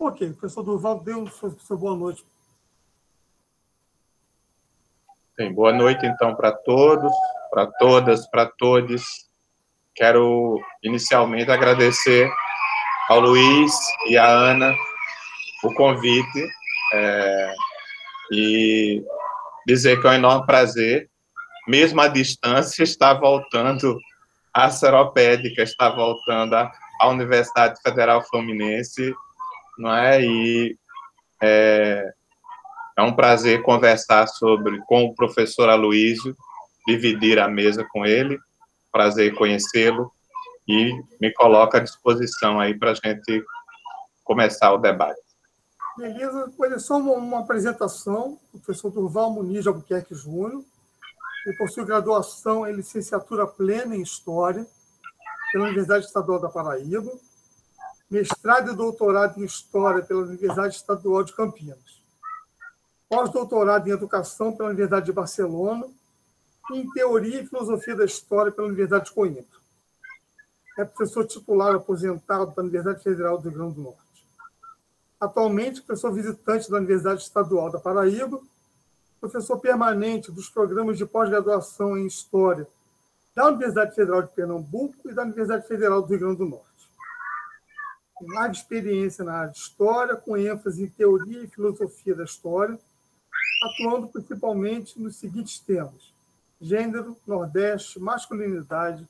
Ok, o professor Durval deu sua boa noite. Bem, boa noite, então, para todos, para todas, para todos. Quero, inicialmente, agradecer ao Luiz e à Ana o convite e dizer que é um enorme prazer, mesmo à distância, estar voltando à Seropédica, estar voltando à Universidade Federal Fluminense, não é? E é um prazer conversar com o professor Aloísio, dividir a mesa com ele, prazer conhecê-lo, e me coloco à disposição aí para a gente começar o debate. Beleza, olha só uma apresentação do professor Durval Muniz de Albuquerque Júnior. Ele possui graduação em licenciatura plena em História pela Universidade Estadual da Paraíba, mestrado e doutorado em História pela Universidade Estadual de Campinas, pós-doutorado em Educação pela Universidade de Barcelona e em Teoria e Filosofia da História pela Universidade de Coimbra. É professor titular aposentado da Universidade Federal do Rio Grande do Norte. Atualmente, professor visitante da Universidade Estadual da Paraíba, professor permanente dos programas de pós-graduação em História da Universidade Federal de Pernambuco e da Universidade Federal do Rio Grande do Norte. Tem larga experiência na área de História, com ênfase em Teoria e Filosofia da História, atuando principalmente nos seguintes temas: gênero, Nordeste, masculinidade,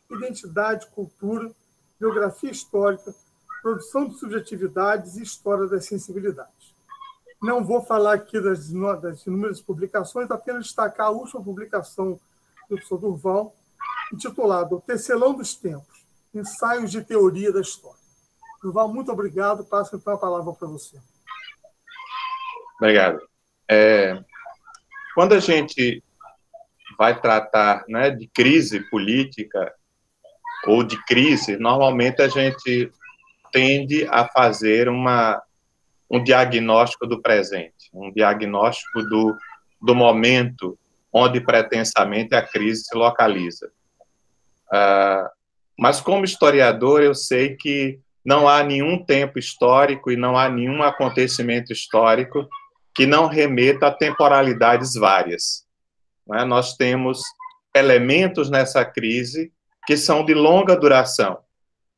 identidade, cultura, geografia histórica, produção de subjetividades e história das sensibilidades. Não vou falar aqui das inúmeras publicações, apenas destacar a última publicação do professor Durval, intitulada O Tecelão dos Tempos, Ensaios de Teoria da História. Durval, muito obrigado. Passo então a palavra para você. Obrigado. Quando a gente vai tratar, né, de crise política ou de crise, normalmente a gente tende a fazer um diagnóstico do presente, um diagnóstico do momento onde pretensamente a crise se localiza. Mas como historiador eu sei que não há nenhum tempo histórico e não há nenhum acontecimento histórico que não remeta a temporalidades várias. Né? Nós temos elementos nessa crise que são de longa duração,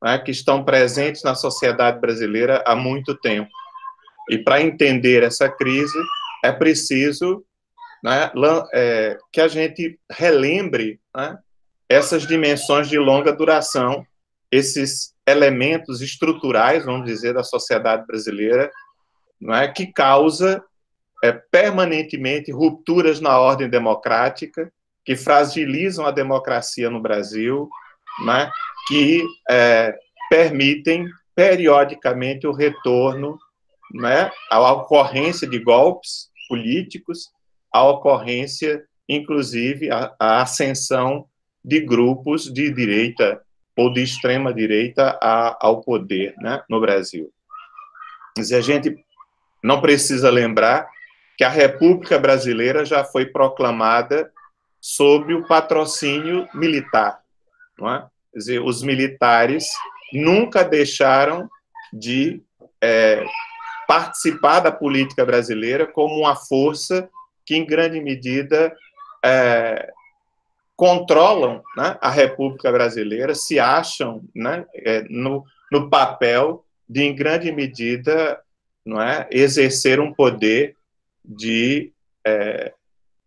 né? Que estão presentes na sociedade brasileira há muito tempo. E para entender essa crise, é preciso, né, que a gente relembre, né, essas dimensões de longa duração, esses elementos estruturais, vamos dizer, da sociedade brasileira, não é, que causa permanentemente rupturas na ordem democrática, que fragilizam a democracia no Brasil, né, que permitem periodicamente o retorno, né, à ocorrência de golpes políticos, à ocorrência, inclusive, à ascensão de grupos de direita ou de extrema-direita ao poder, né, no Brasil. Mas a gente não precisa lembrar que a República Brasileira já foi proclamada sob o patrocínio militar. Não é? Quer dizer, os militares nunca deixaram de participar da política brasileira como uma força que, em grande medida, controlam, né, a República Brasileira, se acham, né, no papel de, em grande medida, não é, exercer um poder de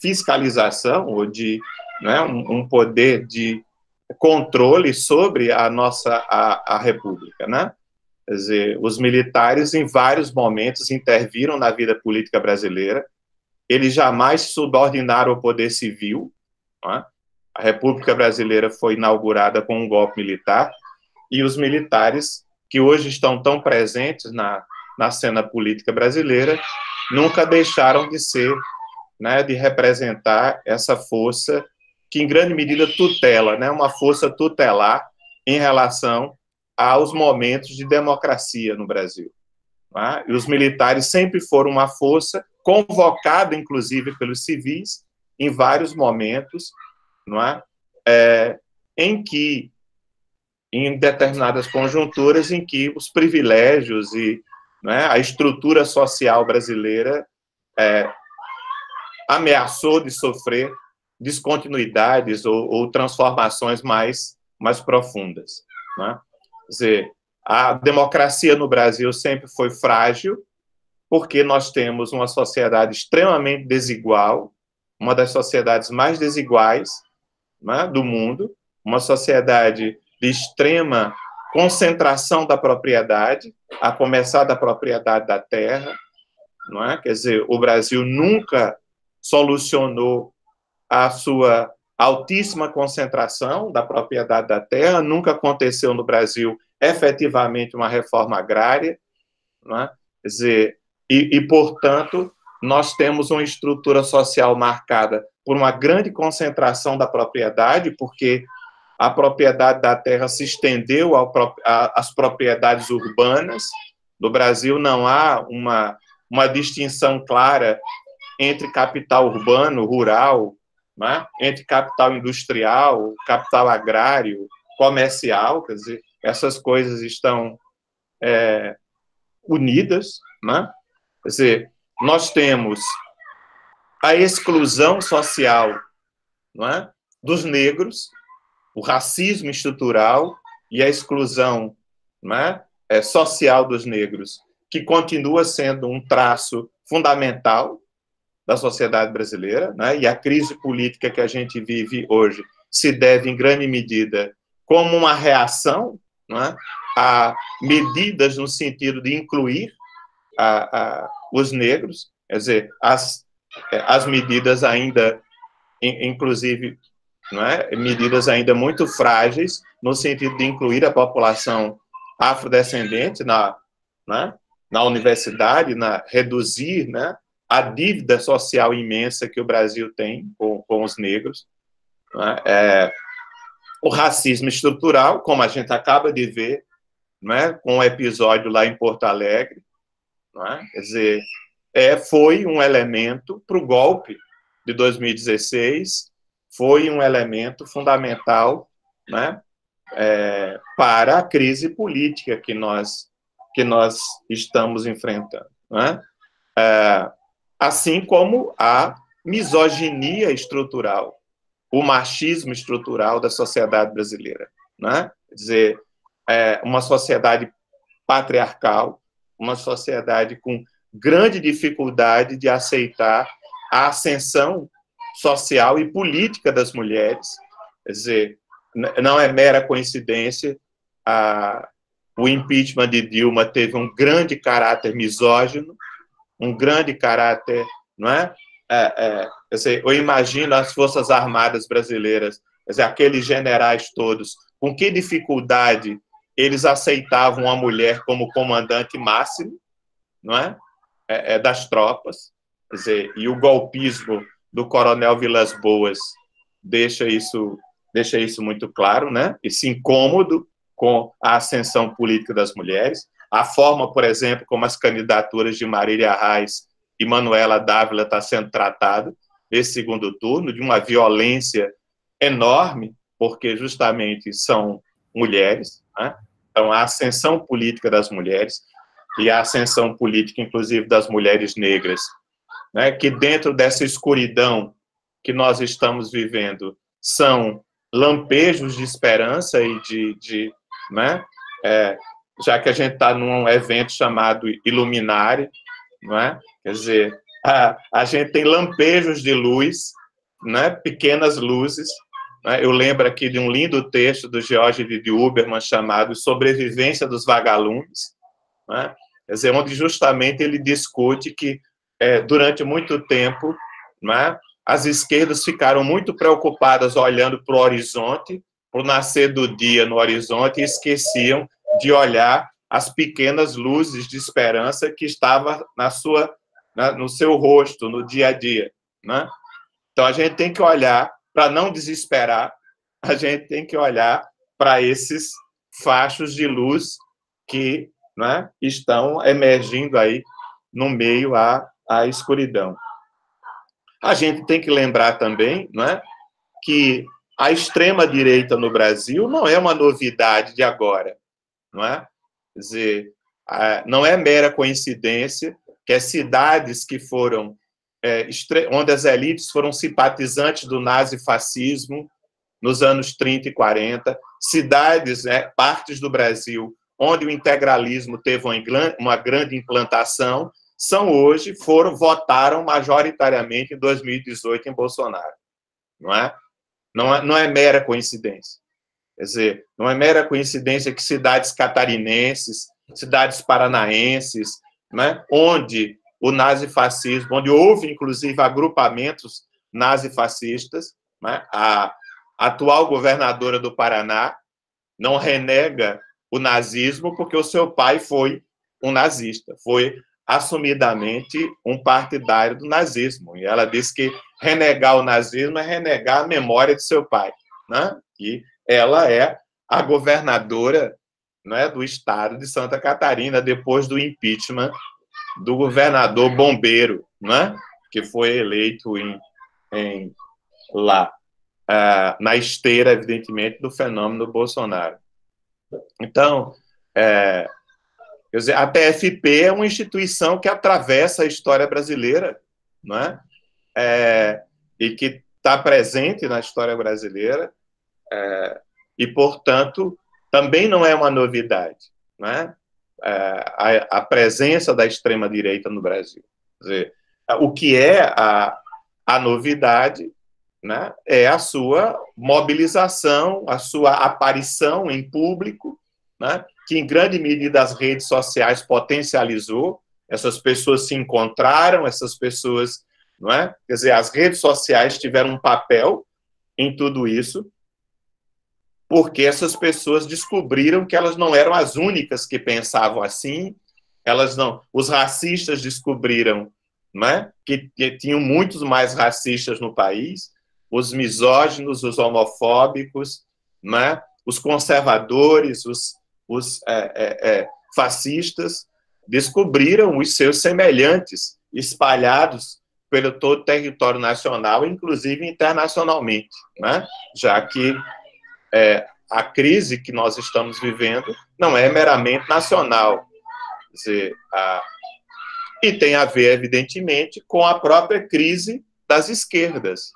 fiscalização ou de, né, um poder de controle sobre a República, né? Quer dizer, os militares, em vários momentos, interviram na vida política brasileira. Eles jamais se subordinaram ao poder civil. Não é? A República Brasileira foi inaugurada com um golpe militar, e os militares, que hoje estão tão presentes na cena política brasileira, nunca deixaram de ser, né, de representar essa força que, em grande medida, tutela, né, uma força tutelar em relação aos momentos de democracia no Brasil. Né? E os militares sempre foram uma força convocada, inclusive, pelos civis, em vários momentos, não é? Em que, em determinadas conjunturas, em que os privilégios e né, a estrutura social brasileira ameaçou de sofrer descontinuidades ou transformações mais profundas, né? Quer dizer, a democracia no Brasil sempre foi frágil, porque nós temos uma sociedade extremamente desigual, uma das sociedades mais desiguais, né, do mundo, uma sociedade de extrema concentração da propriedade, a começar da propriedade da terra, não é? Quer dizer, o Brasil nunca solucionou a sua altíssima concentração da propriedade da terra, nunca aconteceu no Brasil efetivamente uma reforma agrária, não é? Quer dizer, portanto, nós temos uma estrutura social marcada por uma grande concentração da propriedade, porque a propriedade da terra se estendeu às propriedades urbanas. No Brasil não há uma distinção clara entre capital urbano, rural, né? Entre capital industrial, capital agrário, comercial, quer dizer, essas coisas estão unidas, né? Quer dizer, nós temos a exclusão social, não é, dos negros, o racismo estrutural e a exclusão, não é, social dos negros, que continua sendo um traço fundamental da sociedade brasileira, né? E a crise política que a gente vive hoje se deve, em grande medida, como uma reação, não é, a medidas no sentido de incluir os negros, quer dizer, as medidas ainda, inclusive, não é, medidas ainda muito frágeis, no sentido de incluir a população afrodescendente na universidade, reduzir, né, a dívida social imensa que o Brasil tem com os negros, né? O racismo estrutural, como a gente acaba de ver, né, com o episódio lá em Porto Alegre, né? Quer dizer, foi um elemento para o golpe de 2016, foi um elemento fundamental, né, para a crise política que nós estamos enfrentando, né? Assim como a misoginia estrutural, o machismo estrutural da sociedade brasileira, né? Quer dizer, uma sociedade patriarcal, uma sociedade com grande dificuldade de aceitar a ascensão social e política das mulheres. Quer dizer, não é mera coincidência, o impeachment de Dilma teve um grande caráter misógino, um grande caráter, não é? Quer dizer, eu imagino as Forças Armadas brasileiras, quer dizer, aqueles generais todos, com que dificuldade eles aceitavam uma mulher como comandante máximo, não é? Das tropas, quer dizer, e o golpismo do coronel Vilas Boas deixa isso muito claro, né? Esse incômodo com a ascensão política das mulheres, a forma, por exemplo, como as candidaturas de Marília Reis e Manuela Dávila estão sendo tratadas nesse segundo turno, de uma violência enorme, porque justamente são mulheres, né? Então, a ascensão política das mulheres e a ascensão política, inclusive, das mulheres negras, né, que dentro dessa escuridão que nós estamos vivendo são lampejos de esperança e né, já que a gente está num evento chamado Iluminare, não é? Quer dizer, a gente tem lampejos de luz, né, pequenas luzes. Né? Eu lembro aqui de um lindo texto do George de Huberman chamado Sobrevivência dos Vagalumes, né? Quer dizer, onde justamente ele discute que, durante muito tempo, né, as esquerdas ficaram muito preocupadas olhando para o horizonte, para o nascer do dia no horizonte, e esqueciam de olhar as pequenas luzes de esperança que estavam no seu rosto, no dia a dia. Né? Então, a gente tem que olhar, para não desesperar, a gente tem que olhar para esses fachos de luz que, né, estão emergindo aí no meio à escuridão. A gente tem que lembrar também, né, que a extrema-direita no Brasil não é uma novidade de agora. Não é? Quer dizer, não é mera coincidência que as cidades que foram, onde as elites foram simpatizantes do nazifascismo nos anos 30 e 40, cidades, partes do Brasil, onde o integralismo teve uma grande implantação, votaram majoritariamente em 2018 em Bolsonaro. Não é mera coincidência. Quer dizer, não é mera coincidência que cidades catarinenses, cidades paranaenses, onde o nazifascismo, onde houve, inclusive, agrupamentos nazifascistas, a atual governadora do Paraná não renega o nazismo porque o seu pai foi um nazista, foi assumidamente um partidário do nazismo. E ela diz que renegar o nazismo é renegar a memória de seu pai. E ela é a governadora do estado de Santa Catarina, depois do impeachment do governador Bombeiro, que foi eleito lá, na esteira, evidentemente, do fenômeno Bolsonaro. Então, quer dizer, a PFP é uma instituição que atravessa a história brasileira, e que está presente na história brasileira, e, portanto, também não é uma novidade, a presença da extrema-direita no Brasil. Quer dizer, o que é a novidade é a sua mobilização, a sua aparição em público, que em grande medida as redes sociais potencializou. Essas pessoas se encontraram, essas pessoas, quer dizer, as redes sociais tiveram um papel em tudo isso, porque essas pessoas descobriram que elas não eram as únicas que pensavam assim, os racistas descobriram que tinham muitos mais racistas no país, os misóginos, os homofóbicos, os conservadores, os fascistas, descobriram os seus semelhantes espalhados pelo todo o território nacional, inclusive internacionalmente, já que a crise que nós estamos vivendo não é meramente nacional. Quer dizer, e tem a ver, evidentemente, com a própria crise das esquerdas,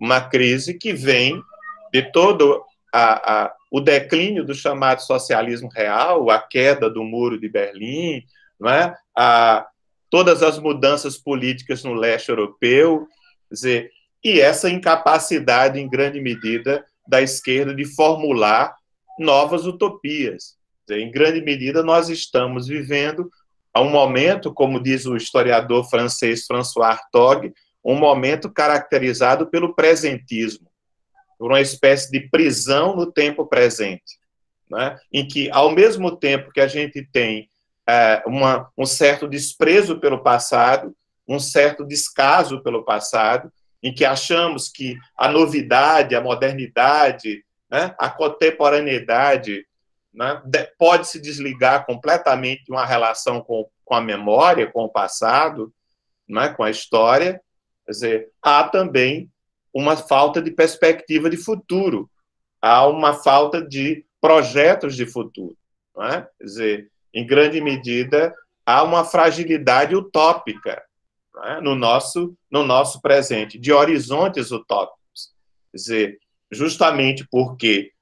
uma crise que vem de todo o declínio do chamado socialismo real, a queda do Muro de Berlim, todas as mudanças políticas no leste europeu, quer dizer, e essa incapacidade, em grande medida, da esquerda de formular novas utopias. Quer dizer, em grande medida, nós estamos vivendo a um momento, como diz o historiador francês François Hartog, um momento caracterizado pelo presentismo, por uma espécie de prisão no tempo presente, em que, ao mesmo tempo que a gente tem um certo desprezo pelo passado, um certo descaso pelo passado, em que achamos que a novidade, a modernidade, a contemporaneidade pode se desligar completamente de uma relação com a memória, com o passado, com a história. Quer dizer, há também uma falta de perspectiva de futuro, há uma falta de projetos de futuro. Quer dizer, em grande medida, há uma fragilidade utópica no nosso presente, de horizontes utópicos. Quer dizer, justamente porque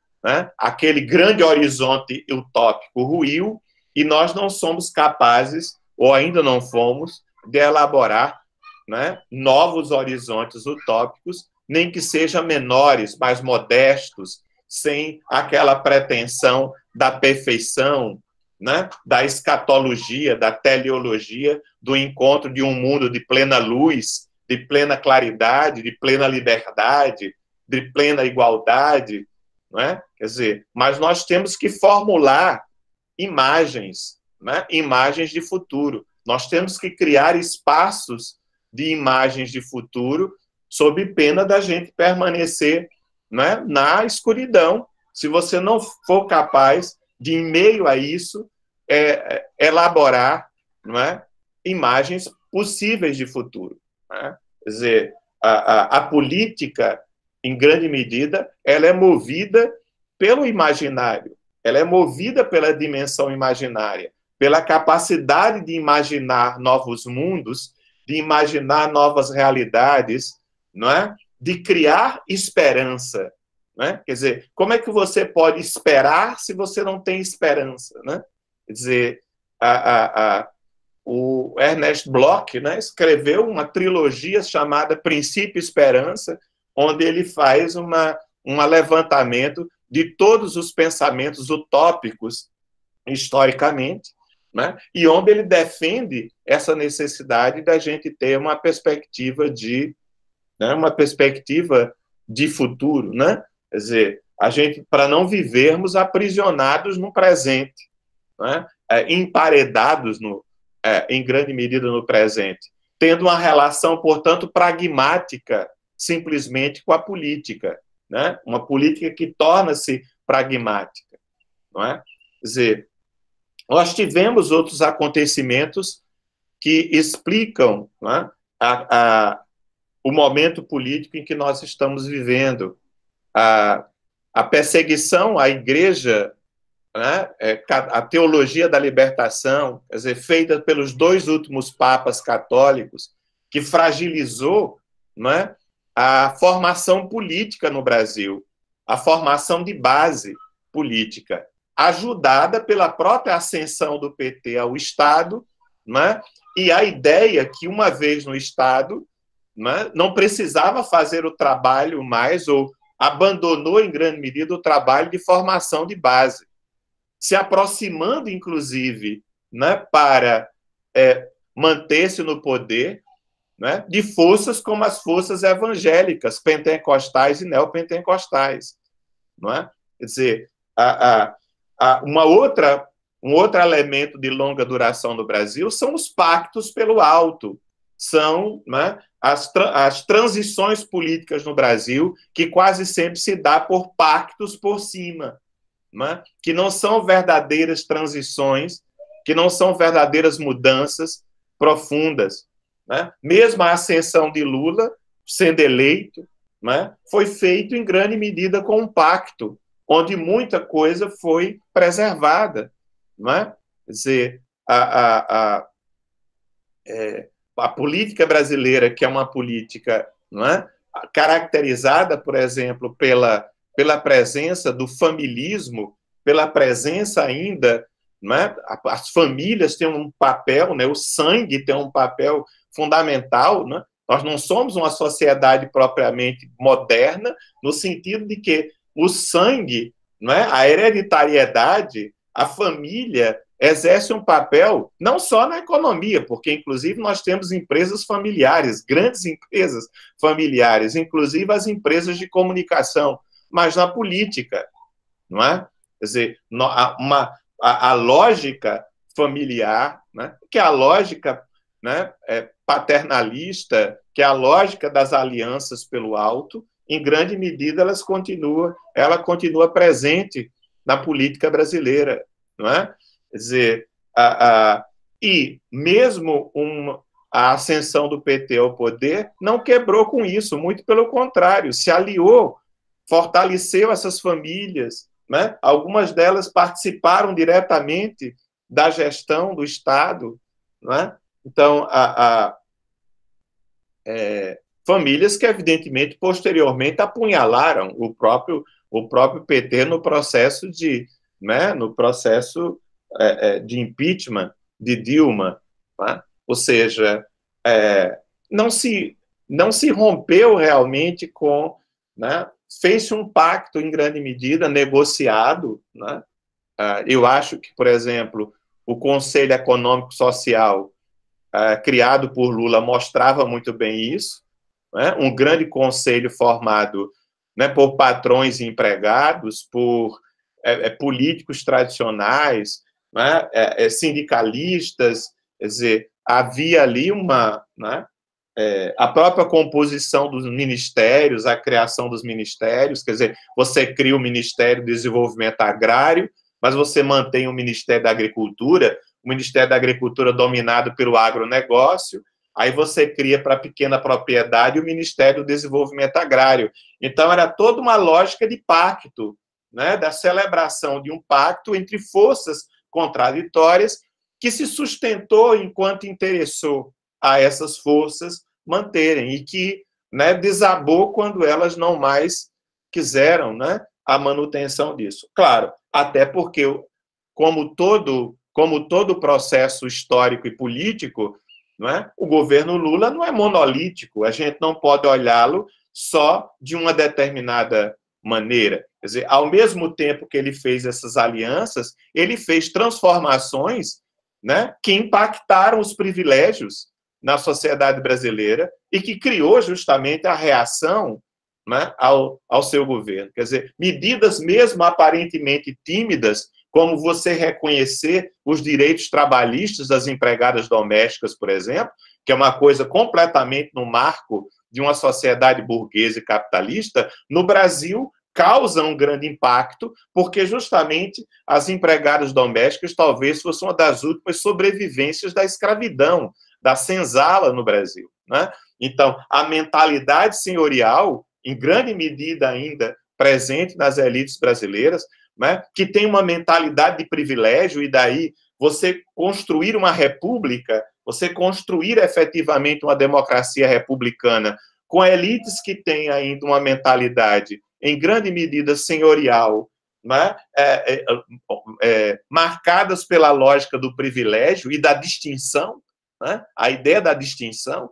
aquele grande horizonte utópico ruiu e nós não somos capazes, ou ainda não fomos, de elaborar novos horizontes utópicos, nem que sejam menores, mais modestos, sem aquela pretensão da perfeição, da escatologia, da teleologia, do encontro de um mundo de plena luz, de plena claridade, de plena liberdade, de plena igualdade, Quer dizer, mas nós temos que formular imagens, imagens de futuro. Nós temos que criar espaços de imagens de futuro, sob pena da gente permanecer na escuridão, se você não for capaz de, em meio a isso, elaborar imagens possíveis de futuro. Quer dizer, a política, em grande medida, ela é movida pelo imaginário, ela é movida pela dimensão imaginária, pela capacidade de imaginar novos mundos, de imaginar novas realidades, não é? De criar esperança. Né? Quer dizer, como é que você pode esperar se você não tem esperança? Né? Quer dizer, o Ernest Bloch, né, escreveu uma trilogia chamada Princípio e Esperança, onde ele faz um levantamento de todos os pensamentos utópicos, historicamente, né, e onde ele defende essa necessidade da gente ter uma perspectiva de futuro, né? Quer dizer, a gente, para não vivermos aprisionados no presente, né? Emparedados em grande medida no presente, tendo uma relação, portanto, pragmática, simplesmente com a política, né? Uma política que torna-se pragmática, não é? Quer dizer, nós tivemos outros acontecimentos que explicam, né, o momento político em que nós estamos vivendo. A perseguição à igreja, né, a teologia da libertação, quer dizer, feita pelos 2 últimos papas católicos, que fragilizou, né, a formação política no Brasil, a formação de base política, ajudada pela própria ascensão do PT ao Estado, né, e a ideia que, uma vez no Estado, né, não precisava fazer o trabalho mais, ou abandonou, em grande medida, o trabalho de formação de base, se aproximando, inclusive, né, para manter-se no poder, né, de forças como as forças evangélicas, pentecostais e neopentecostais. Não é? Quer dizer, um outro elemento de longa duração no Brasil são os pactos pelo alto, são, né, as transições políticas no Brasil, que quase sempre se dá por pactos por cima, né, que não são verdadeiras transições, que não são verdadeiras mudanças profundas. Né? Mesmo a ascensão de Lula, sendo eleito, né, foi feito em grande medida com um pacto, onde muita coisa foi preservada. Né? Quer dizer, a política brasileira, que é uma política, não é, caracterizada, por exemplo, pela presença do familismo, pela presença ainda, não é, as famílias têm um papel, né, o sangue tem um papel fundamental, né? Nós não somos uma sociedade propriamente moderna, no sentido de que o sangue, não é, a hereditariedade, a família exerce um papel não só na economia, porque, inclusive, nós temos empresas familiares, grandes empresas familiares, inclusive as empresas de comunicação, mas na política, não é? Quer dizer, a lógica familiar, né, que é a lógica, né, paternalista, que é a lógica das alianças pelo alto, em grande medida ela continua presente na política brasileira, não é? Quer dizer, e mesmo a ascensão do PT ao poder não quebrou com isso, muito pelo contrário, se aliou, fortaleceu essas famílias, né? Algumas delas participaram diretamente da gestão do Estado, não é? Então, famílias que, evidentemente, posteriormente apunhalaram o próprio PT no processo de impeachment de Dilma, né? Ou seja, não se rompeu realmente com, né? Fez-se um pacto em grande medida negociado, né? Eu acho que, por exemplo, o Conselho Econômico Social criado por Lula mostrava muito bem isso, né? Um grande conselho formado, né, por patrões e empregados, por políticos tradicionais, né, sindicalistas, quer dizer, havia ali né, a própria composição dos ministérios, a criação dos ministérios, quer dizer, você cria o Ministério do Desenvolvimento Agrário, mas você mantém o Ministério da Agricultura, o Ministério da Agricultura dominado pelo agronegócio, aí você cria para a pequena propriedade o Ministério do Desenvolvimento Agrário. Então, era toda uma lógica de pacto, né, da celebração de um pacto entre forças contraditórias que se sustentou enquanto interessou a essas forças manterem, e que, né, desabou quando elas não mais quiseram, né, a manutenção disso. Claro, até porque, como todo processo histórico e político, não é? O governo Lula não é monolítico, a gente não pode olhá-lo só de uma determinada maneira. Quer dizer, ao mesmo tempo que ele fez essas alianças, ele fez transformações, né, que impactaram os privilégios na sociedade brasileira e que criou justamente a reação, né, ao seu governo. Quer dizer, medidas mesmo aparentemente tímidas, como você reconhecer os direitos trabalhistas das empregadas domésticas, por exemplo, que é uma coisa completamente no marco de uma sociedade burguesa e capitalista, no Brasil causa um grande impacto, porque justamente as empregadas domésticas talvez fossem uma das últimas sobrevivências da escravidão, da senzala no Brasil, né? Então, a mentalidade senhorial, em grande medida ainda presente nas elites brasileiras, né, que tem uma mentalidade de privilégio, e daí você construir uma república, você construir efetivamente uma democracia republicana com elites que têm ainda uma mentalidade, em grande medida, senhorial, né, marcadas pela lógica do privilégio e da distinção, né, a ideia da distinção,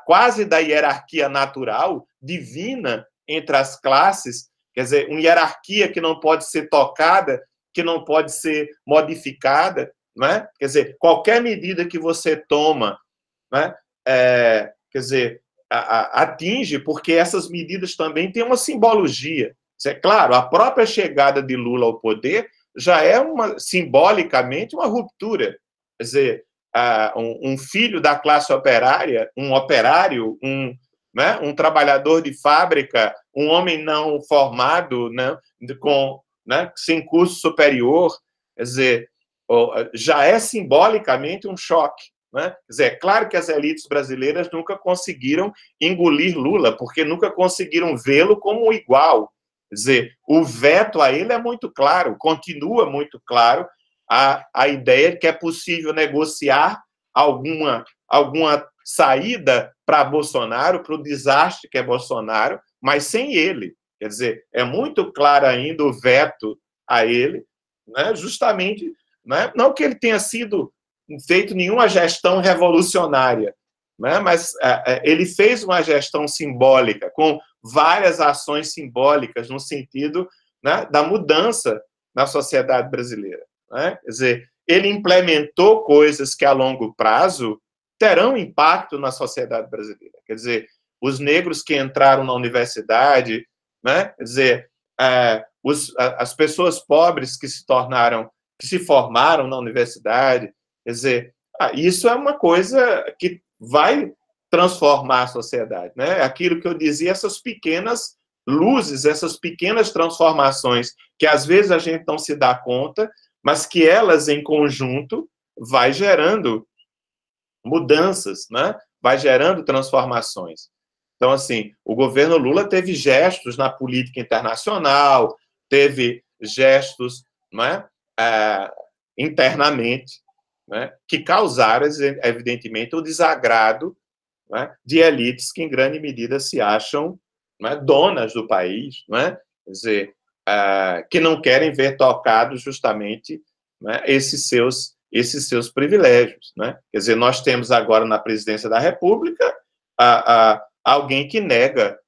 quase da hierarquia natural, divina, entre as classes, quer dizer, uma hierarquia que não pode ser tocada, que não pode ser modificada, né? Quer dizer, qualquer medida que você toma, né, quer dizer, atinge, porque essas medidas também têm uma simbologia. É claro, a própria chegada de Lula ao poder já é simbolicamente uma ruptura. Quer dizer, um filho da classe operária, um operário, né, um trabalhador de fábrica, um homem não formado, né, sem curso superior, quer dizer, já é simbolicamente um choque. Né? Quer dizer, é claro que as elites brasileiras nunca conseguiram engolir Lula, porque nunca conseguiram vê-lo como um igual. Quer dizer, o veto a ele é muito claro, continua muito claro a ideia de que é possível negociar alguma saída para Bolsonaro, para o desastre que é Bolsonaro, mas sem ele. Quer dizer, é muito claro ainda o veto a ele, né? Justamente, né? Não que ele tenha sido feito nenhuma gestão revolucionária, né? Mas ele fez uma gestão simbólica, com várias ações simbólicas no sentido, né, da mudança na sociedade brasileira. Né? Quer dizer, ele implementou coisas que a longo prazo terão impacto na sociedade brasileira. Quer dizer, os negros que entraram na universidade, né? Quer dizer, as pessoas pobres que se formaram na universidade, quer dizer, isso é uma coisa que vai transformar a sociedade, né? Aquilo que eu dizia, essas pequenas luzes, essas pequenas transformações que às vezes a gente não se dá conta, mas que elas em conjunto vai gerando mudanças, né? Vai gerando transformações. Então, assim, o governo Lula teve gestos na política internacional, teve gestos, não é? Internamente, né? Que causaram, evidentemente, o desagrado, né, de elites que, em grande medida, se acham, né, donas do país, né? Quer dizer, que não querem ver tocados justamente, né, esses seus privilégios. Né? Quer dizer, nós temos agora na presidência da República alguém que nega,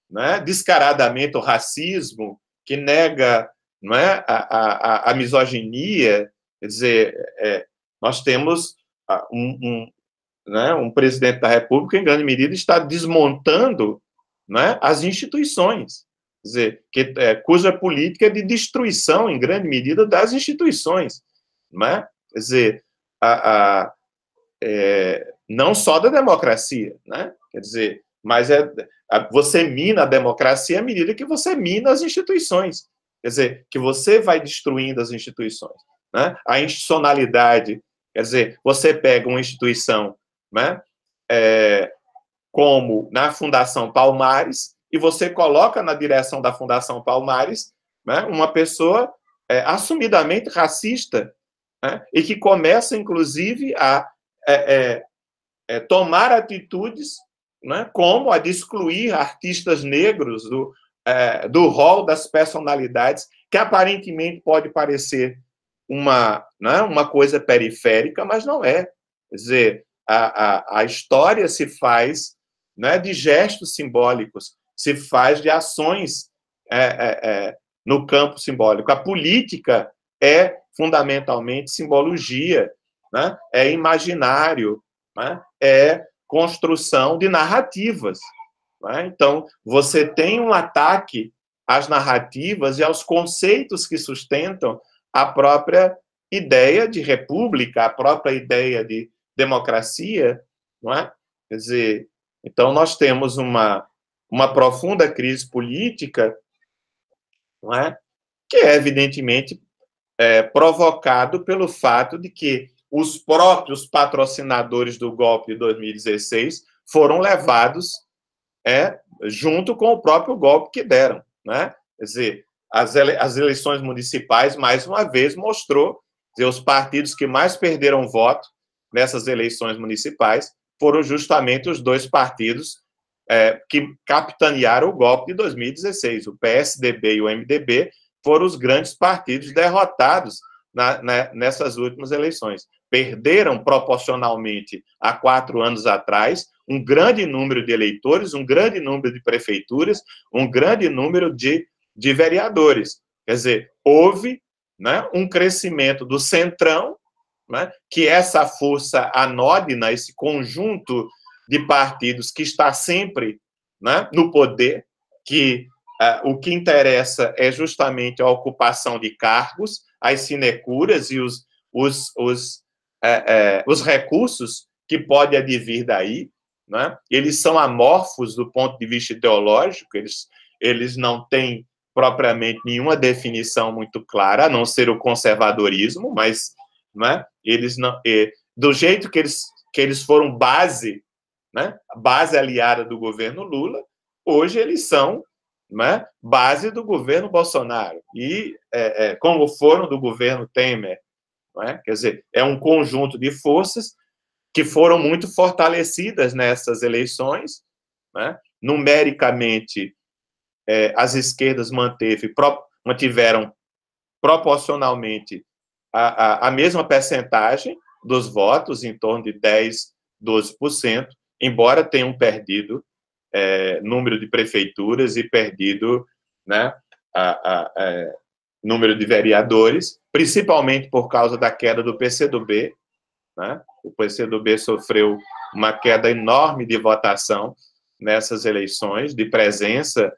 né, descaradamente o racismo, que nega, não é, a misoginia. Quer dizer, nós temos um presidente da República, em grande medida, está desmontando, né, as instituições. Quer dizer, cuja política é de destruição, em grande medida, das instituições. Não é? Quer dizer, não só da democracia, né? Quer dizer, mas você mina a democracia à medida que você mina as instituições. Quer dizer, que você vai destruindo as instituições. Né? A institucionalidade, quer dizer, você pega uma instituição, né, como na Fundação Palmares, e você coloca na direção da Fundação Palmares, né, uma pessoa assumidamente racista, né? E que começa, inclusive, a tomar atitudes, né, como a de excluir artistas negros do rol das personalidades, que aparentemente pode parecer né, uma coisa periférica, mas não é. Quer dizer, a história se faz, né, de gestos simbólicos, se faz de ações no campo simbólico. A política é fundamentalmente simbologia, né, é imaginário, né, é construção de narrativas. Né? Então, você tem um ataque às narrativas e aos conceitos que sustentam a própria ideia de república, a própria ideia de democracia, não é? Quer dizer, então nós temos uma profunda crise política, não é? Que é evidentemente provocado pelo fato de que os próprios patrocinadores do golpe de 2016 foram levados junto com o próprio golpe que deram, né? Quer dizer, as eleições municipais, mais uma vez, mostrou que os partidos que mais perderam voto nessas eleições municipais foram justamente os dois partidos que capitanearam o golpe de 2016. O PSDB e o MDB foram os grandes partidos derrotados nessas últimas eleições. Perderam proporcionalmente há 4 anos atrás um grande número de eleitores, um grande número de prefeituras, um grande número de vereadores. Quer dizer, houve, né, um crescimento do centrão, né, que essa força anódina, esse conjunto de partidos que está sempre, né, no poder, que o que interessa é justamente a ocupação de cargos, as sinecuras e os recursos que podem advir daí, né? Eles são amorfos do ponto de vista ideológico, eles não têm propriamente nenhuma definição muito clara, a não ser o conservadorismo, mas, né, eles não, do jeito que eles foram base, né, base aliada do governo Lula, hoje eles são, né, base do governo Bolsonaro, e como foram do governo Temer. Não é? Quer dizer, é um conjunto de forças que foram muito fortalecidas nessas eleições, né? Numericamente, as esquerdas mantiveram proporcionalmente a mesma percentagem dos votos, em torno de 10%, 12%, embora tenham perdido número de prefeituras e perdido, né, número de vereadores, principalmente por causa da queda do PCdoB, né? O PCdoB sofreu uma queda enorme de votação nessas eleições, de presença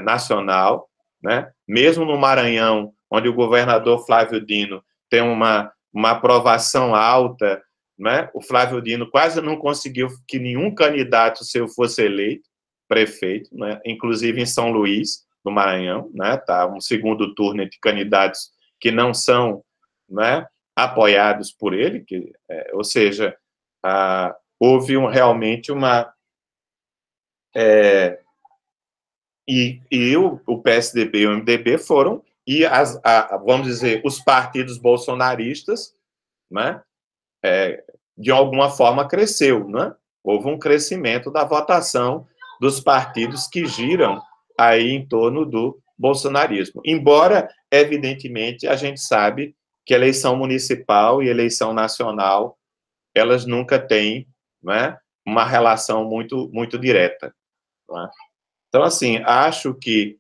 nacional, né? Mesmo no Maranhão, onde o governador Flávio Dino tem uma aprovação alta, né? O Flávio Dino quase não conseguiu que nenhum candidato seu fosse eleito prefeito, né? Inclusive em São Luís, no Maranhão, né? Tá um segundo turno entre candidatos que não são, né, apoiados por ele, ou seja, houve realmente uma... E o PSDB e o MDB foram, e vamos dizer, os partidos bolsonaristas, né, de alguma forma cresceu, né? Houve um crescimento da votação dos partidos que giram aí em torno do bolsonarismo. Embora, evidentemente, a gente sabe que eleição municipal e eleição nacional, elas nunca têm, né, uma relação muito, muito direta. Não é? Então, assim, acho que,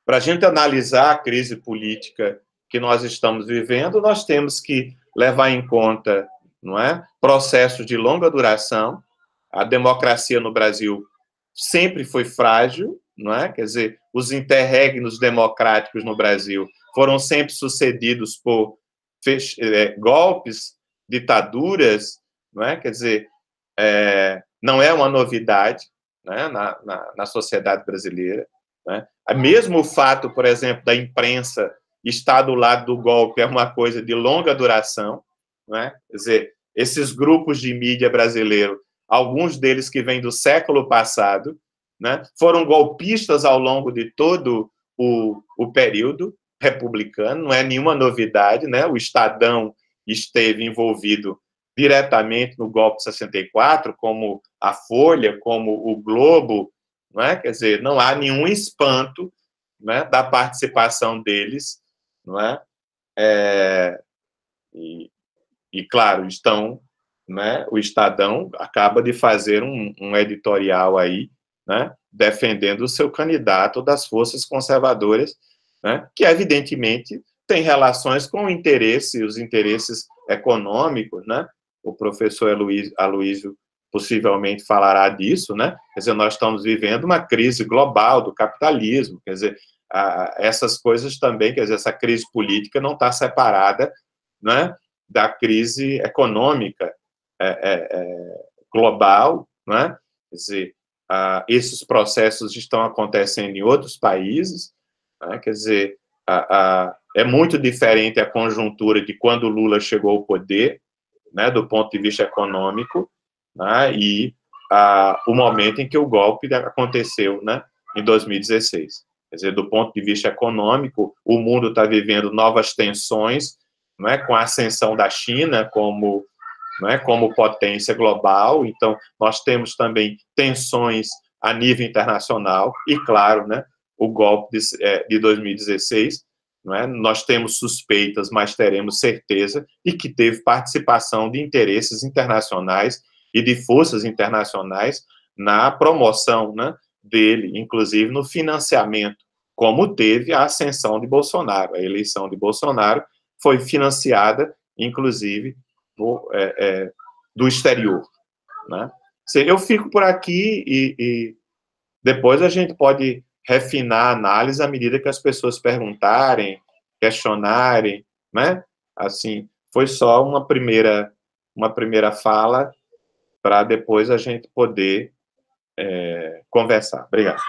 para a gente analisar a crise política que nós estamos vivendo, nós temos que levar em conta, não é, processos de longa duração. A democracia no Brasil sempre foi frágil, não é? Quer dizer, os interregnos democráticos no Brasil foram sempre sucedidos por golpes, ditaduras, não é? Quer dizer, não é uma novidade, né, na sociedade brasileira. Né? Mesmo o fato, por exemplo, da imprensa estar do lado do golpe é uma coisa de longa duração. Não é? Quer dizer, esses grupos de mídia brasileiro, alguns deles que vêm do século passado, né, foram golpistas ao longo de todo o período, republicano, não é nenhuma novidade, né? O Estadão esteve envolvido diretamente no golpe de 64, como a Folha, como o Globo, não é? Quer dizer, não há nenhum espanto, né, da participação deles, não é? E claro, estão, né, o Estadão acaba de fazer um editorial aí, né, defendendo o seu candidato das forças conservadoras, né, que evidentemente tem relações com o interesse, os interesses econômicos, né? O professor Aloysio possivelmente falará disso, né? Quer dizer, nós estamos vivendo uma crise global do capitalismo, quer dizer, essas coisas também, quer dizer, essa crise política não está separada, né, da crise econômica global, né? Quer dizer, esses processos estão acontecendo em outros países, né? Quer dizer, é muito diferente a conjuntura de quando Lula chegou ao poder, né, do ponto de vista econômico, né, e o momento em que o golpe aconteceu, né, em 2016. Quer dizer, do ponto de vista econômico, o mundo está vivendo novas tensões, né, com a ascensão da China como, né, como potência global. Então, nós temos também tensões a nível internacional e, claro, né, o golpe de 2016, não é? Nós temos suspeitas, mas teremos certeza de que teve participação de interesses internacionais e de forças internacionais na promoção, né, dele, inclusive no financiamento, como teve a ascensão de Bolsonaro. A eleição de Bolsonaro foi financiada, inclusive, do exterior, né? Eu fico por aqui e depois a gente pode refinar a análise à medida que as pessoas perguntarem, questionarem, né? Assim, foi só uma primeira fala para depois a gente poder conversar. Obrigado.